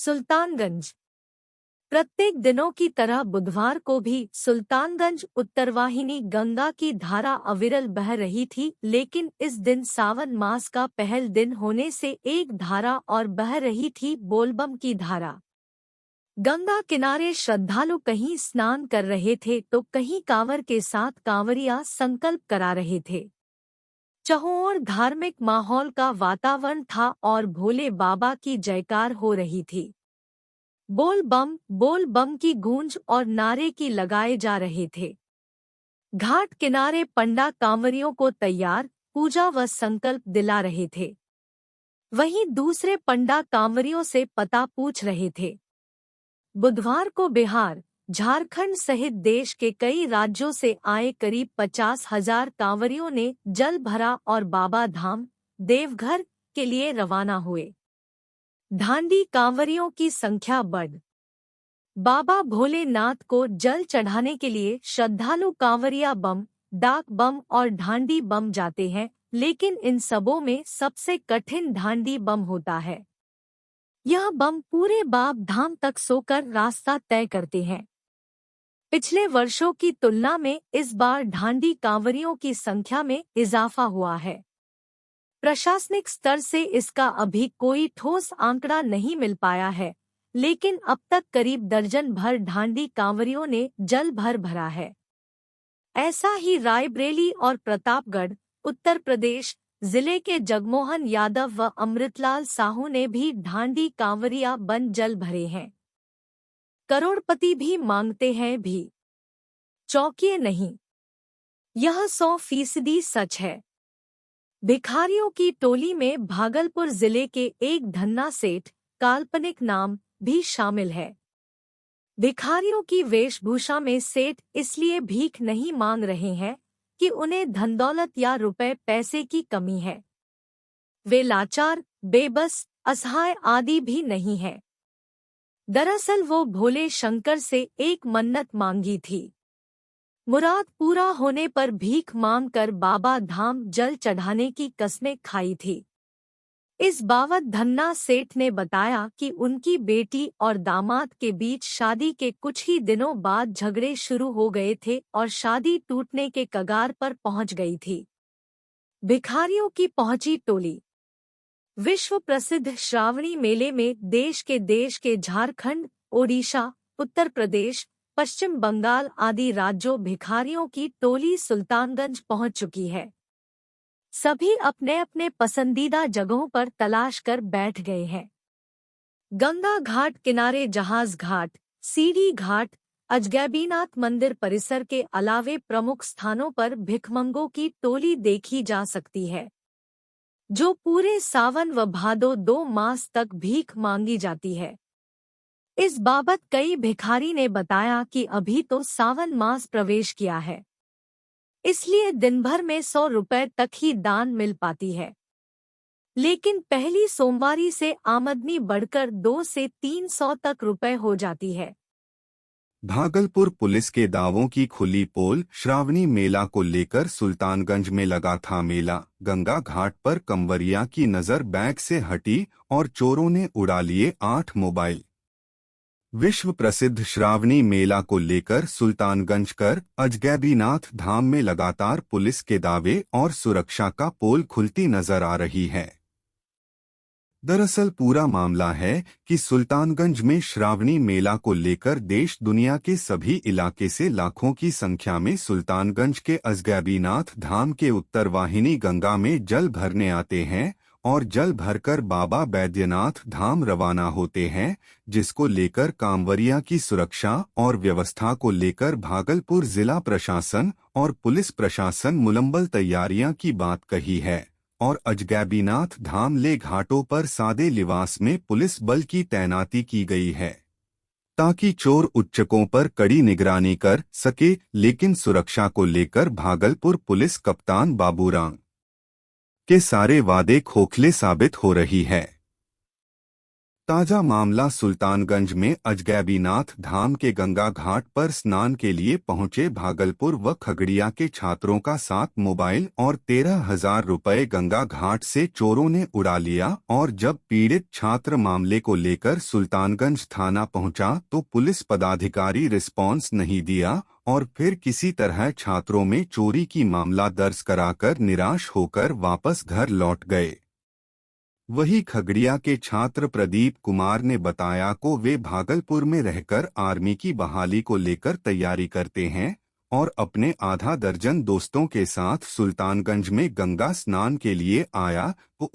सुल्तानगंज। प्रत्येक दिनों की तरह बुधवार को भी सुल्तानगंज उत्तरवाहिनी गंगा की धारा अविरल बह रही थी, लेकिन इस दिन सावन मास का पहल दिन होने से एक धारा और बह रही थी बोलबम की धारा। गंगा किनारे श्रद्धालु कहीं स्नान कर रहे थे तो कहीं कांवर के साथ कांवरिया संकल्प करा रहे थे। चहुओर धार्मिक माहौल का वातावरण था और भोले बाबा की जयकार हो रही थी। बोल बम की गूंज और नारे की लगाए जा रहे थे। घाट किनारे पंडा कांवरियों को तैयार, पूजा व संकल्प दिला रहे थे। वहीं दूसरे पंडा कांवरियों से पता पूछ रहे थे। बुधवार को बिहार, झारखंड सहित देश के कई राज्यों से आए करीब 50,000 कांवरियों ने जल भरा और बाबा धाम देवघर के लिए रवाना हुए। ढांडी कांवरियों की संख्या बढ़ बाबा भोलेनाथ को जल चढ़ाने के लिए श्रद्धालु कांवरिया बम, डाक बम और ढांडी बम जाते हैं, लेकिन इन सबों में सबसे कठिन ढांडी बम होता है। यह बम पूरे बाब धाम तक सोकर रास्ता तय करते हैं। पिछले वर्षों की तुलना में इस बार ढांडी कांवरियों की संख्या में इजाफा हुआ है। प्रशासनिक स्तर से इसका अभी कोई ठोस आंकड़ा नहीं मिल पाया है, लेकिन अब तक करीब दर्जन भर ढांडी कांवरियों ने जल भरा है। ऐसा ही रायबरेली और प्रतापगढ़, उत्तर प्रदेश जिले के जगमोहन यादव व अमृतलाल साहू ने भी ढांडी कांवरिया बन जल भरे हैं। करोड़पति भी मांगते हैं भी। चौंकिए नहीं, यह 100% सच है। भिखारियों की टोली में भागलपुर जिले के एक धन्ना सेठ, काल्पनिक नाम, भी शामिल है। भिखारियों की वेशभूषा में सेठ इसलिए भीख नहीं मांग रहे हैं कि उन्हें धन दौलत या रुपए पैसे की कमी है। वे लाचार, बेबस, असहाय आदि भी नहीं है। दरअसल वो भोले शंकर से एक मन्नत मांगी थी। मुराद पूरा होने पर भीख मांगकर बाबा धाम जल चढ़ाने की कस्में खाई थी। इस बाबत धन्ना सेठ ने बताया कि उनकी बेटी और दामाद के बीच शादी के कुछ ही दिनों बाद झगड़े शुरू हो गए थे और शादी टूटने के कगार पर पहुंच गई थी। भिखारियों की पहुंची टोली। विश्व प्रसिद्ध श्रावणी मेले में देश के झारखंड, ओडिशा, उत्तर प्रदेश, पश्चिम बंगाल आदि राज्यों भिखारियों की टोली सुल्तानगंज पहुंच चुकी है। सभी अपने अपने पसंदीदा जगहों पर तलाश कर बैठ गए हैं। गंगा घाट किनारे जहाज घाट, सीढ़ी घाट, अजगैबीनाथ मंदिर परिसर के अलावे प्रमुख स्थानों पर भिखमंगों की टोली देखी जा सकती है, जो पूरे सावन व भादो 2 मास तक भीख मांगी जाती है। इस बाबत कई भिखारी ने बताया कि अभी तो सावन मास प्रवेश किया है, इसलिए दिन भर में 100 रुपए तक ही दान मिल पाती है। लेकिन पहली सोमवारी से आमदनी बढ़कर 2 से 300 तक रुपए हो जाती है। भागलपुर पुलिस के दावों की खुली पोल। श्रावणी मेला को लेकर सुल्तानगंज में लगा था मेला। गंगा घाट पर कंवरिया की नजर बैग से हटी और चोरों ने उड़ा लिए 8 मोबाइल। विश्व प्रसिद्ध श्रावणी मेला को लेकर सुल्तानगंज कर अजगैबीनाथ धाम में लगातार पुलिस के दावे और सुरक्षा का पोल खुलती नजर आ रही है। दरअसल पूरा मामला है कि सुल्तानगंज में श्रावणी मेला को लेकर देश दुनिया के सभी इलाके से लाखों की संख्या में सुल्तानगंज के अजगैबीनाथ धाम के उत्तरवाहिनी गंगा में जल भरने आते हैं और जल भरकर बाबा बैद्यनाथ धाम रवाना होते हैं, जिसको लेकर कांवरिया की सुरक्षा और व्यवस्था को लेकर भागलपुर जिला प्रशासन और पुलिस प्रशासन मुलम्बल तैयारियां की बात कही है और अजगैबीनाथ धाम ले घाटों पर सादे लिबास में पुलिस बल की तैनाती की गई है, ताकि चोर उच्चकों पर कड़ी निगरानी कर सके। लेकिन सुरक्षा को लेकर भागलपुर पुलिस कप्तान बाबूराम के सारे वादे खोखले साबित हो रही है। ताजा मामला सुल्तानगंज में अजगैबीनाथ धाम के गंगा घाट पर स्नान के लिए पहुंचे भागलपुर व खगड़िया के छात्रों का 7 मोबाइल और 13,000 रुपए गंगा घाट से चोरों ने उड़ा लिया। और जब पीड़ित छात्र मामले को लेकर सुल्तानगंज थाना पहुंचा तो पुलिस पदाधिकारी रिस्पॉन्स नहीं दिया और फिर किसी तरह छात्रों में चोरी की मामला दर्ज कराकर निराश होकर वापस घर लौट गए। वही खगड़िया के छात्र प्रदीप कुमार ने बताया को वे भागलपुर में रहकर आर्मी की बहाली को लेकर तैयारी करते हैं और अपने आधा दर्जन दोस्तों के साथ सुल्तानगंज में गंगा स्नान के लिए आया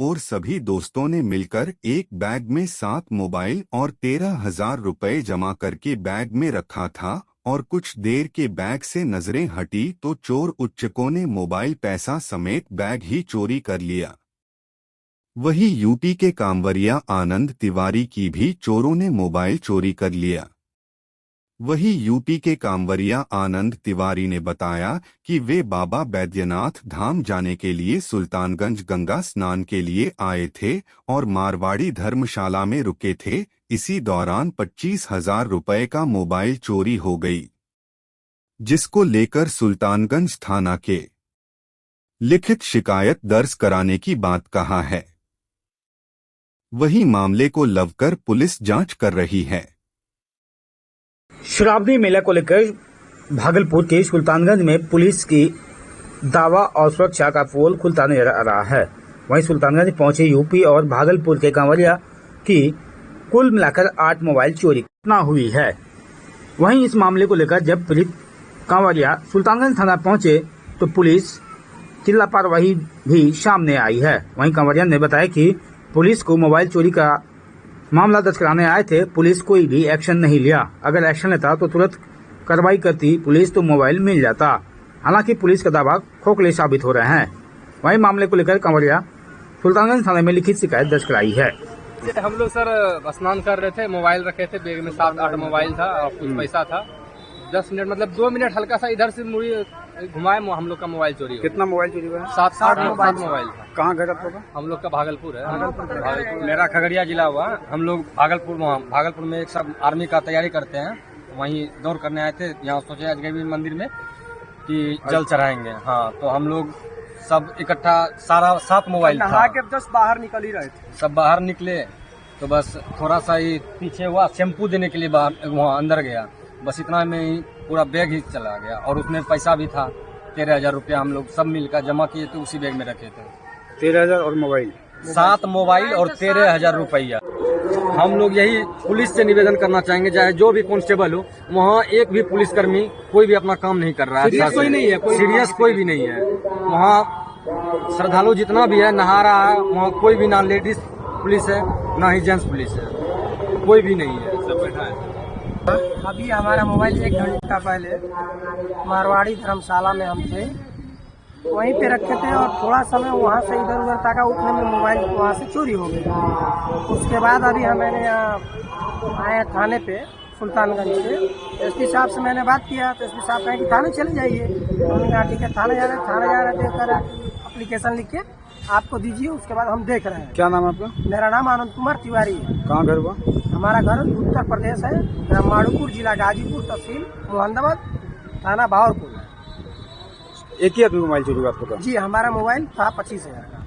और सभी दोस्तों ने मिलकर एक बैग में 7 मोबाइल और 13,000 रुपए जमा करके बैग में रखा था और कुछ देर के बैग से नजरें हटी तो चोर उच्चकों ने मोबाइल पैसा समेत बैग ही चोरी कर लिया। वही यूपी के कांवरिया आनंद तिवारी की भी चोरों ने मोबाइल चोरी कर लिया। वही यूपी के कांवरिया आनंद तिवारी ने बताया कि वे बाबा बैद्यनाथ धाम जाने के लिए सुल्तानगंज गंगा स्नान के लिए आए थे और मारवाड़ी धर्मशाला में रुके थे। इसी दौरान 25,000 रुपए का मोबाइल चोरी हो गई, जिसको लेकर सुल्तानगंज थाना के लिखित शिकायत दर्ज कराने की बात कहा है। वही मामले को लवकर पुलिस जांच कर रही है। श्रावणी मेला को लेकर भागलपुर के सुल्तानगंज में पुलिस की दावा और सुरक्षा का पोल खुलता नजर आ रहा है। वहीं सुल्तानगंज पहुंचे यूपी और भागलपुर के कांवरिया की कुल मिलाकर 8 मोबाइल चोरी घटना हुई है। वहीं इस मामले को लेकर जब पीड़ित कांवरिया सुल्तानगंज थाना पहुंचे तो पुलिस की लापरवाही भी सामने आई है। वहीं कांवरिया ने बताया कि पुलिस को मोबाइल चोरी का मामला दर्ज कराने आए थे, पुलिस कोई भी एक्शन नहीं लिया। अगर एक्शन लेता तो तुरंत कार्रवाई करती पुलिस तो मोबाइल मिल जाता। हालांकि पुलिस का दावा खोखले साबित हो रहे हैं। वहीं मामले को लेकर कांवरिया सुल्तानगंज थाने में लिखित शिकायत दर्ज कराई है। हम लोग सर स्नान कर रहे थे, मोबाइल रखे थे, बैग में 7-8 मोबाइल था और कुछ पैसा था। 10 मिनट मतलब 2 मिनट हल्का सा इधर से मुड़ी घुमाए, हम लोग का मोबाइल चोरी हो। कितना मोबाइल चोरी हुआ? 7 मोबाइल था। कहाँ घर आप लोग का? हम लोग का भागलपुर है। भागलपुर मेरा खगड़िया जिला हुआ। हम लोग भागलपुर में एक सब आर्मी का तैयारी करते हैं, वहीं दौड़ करने आए थे। यहाँ सोचे अजगैबी मंदिर में कि जल चढ़ाएंगे। हाँ, तो हम लोग सब इकट्ठा सारा 7 मोबाइल था। जस्ट बाहर निकल ही रहे थे। सब बाहर निकले तो बस थोड़ा सा ही पीछे हुआ, शैम्पू देने के लिए बाहर वहाँ अंदर गया, बस इतना में ही पूरा बैग ही चला गया। और उसमें पैसा भी था 13,000 रुपया, हम लोग सब मिलकर जमा किए थे, उसी बैग में रखे थे। 13,000 और मोबाइल, 7 मोबाइल और 13,000 रुपया। हम लोग यही पुलिस से निवेदन करना चाहेंगे, चाहे जो भी कांस्टेबल हो, वहाँ एक भी पुलिसकर्मी कोई भी अपना काम नहीं कर रहा है। सीरियस कोई नहीं है, सीरियस कोई भी नहीं है। वहाँ श्रद्धालु जितना भी है नहा रहा है, वहाँ कोई भी ना लेडीज पुलिस है ना ही जेंट्स पुलिस है, कोई भी नहीं है, सब बैठा है। अभी हमारा मोबाइल 1 घंटा पहले मारवाड़ी धर्मशाला में हम थे, वहीं पे रखे थे और थोड़ा समय वहाँ से इधर उधर ताका, उठने में मोबाइल वहाँ से चोरी हो गया। उसके बाद अभी मैंने यहाँ आए थाने पे सुल्तानगंज से, एसपी साहब से मैंने बात किया तो एसपी साहब कहे कि थाने चले जाइए। तो हमने कहा ठीक है, थाने जा रहे थे, कह रहा एप्लीकेशन लिख के आपको दीजिए, उसके बाद हम देख रहे हैं। क्या नाम है आपका? मेरा नाम आनंद कुमार तिवारी है। कहाँ घर हुआ? हमारा घर उत्तर प्रदेश है, ब्रह्माणुपुर जिला गाजीपुर, तहसील मोहम्मदाबाद, थाना भावरपुर। एक ही आदमी मोबाइल चोरी हुआ आपको? जी, हमारा मोबाइल था 25,000 का।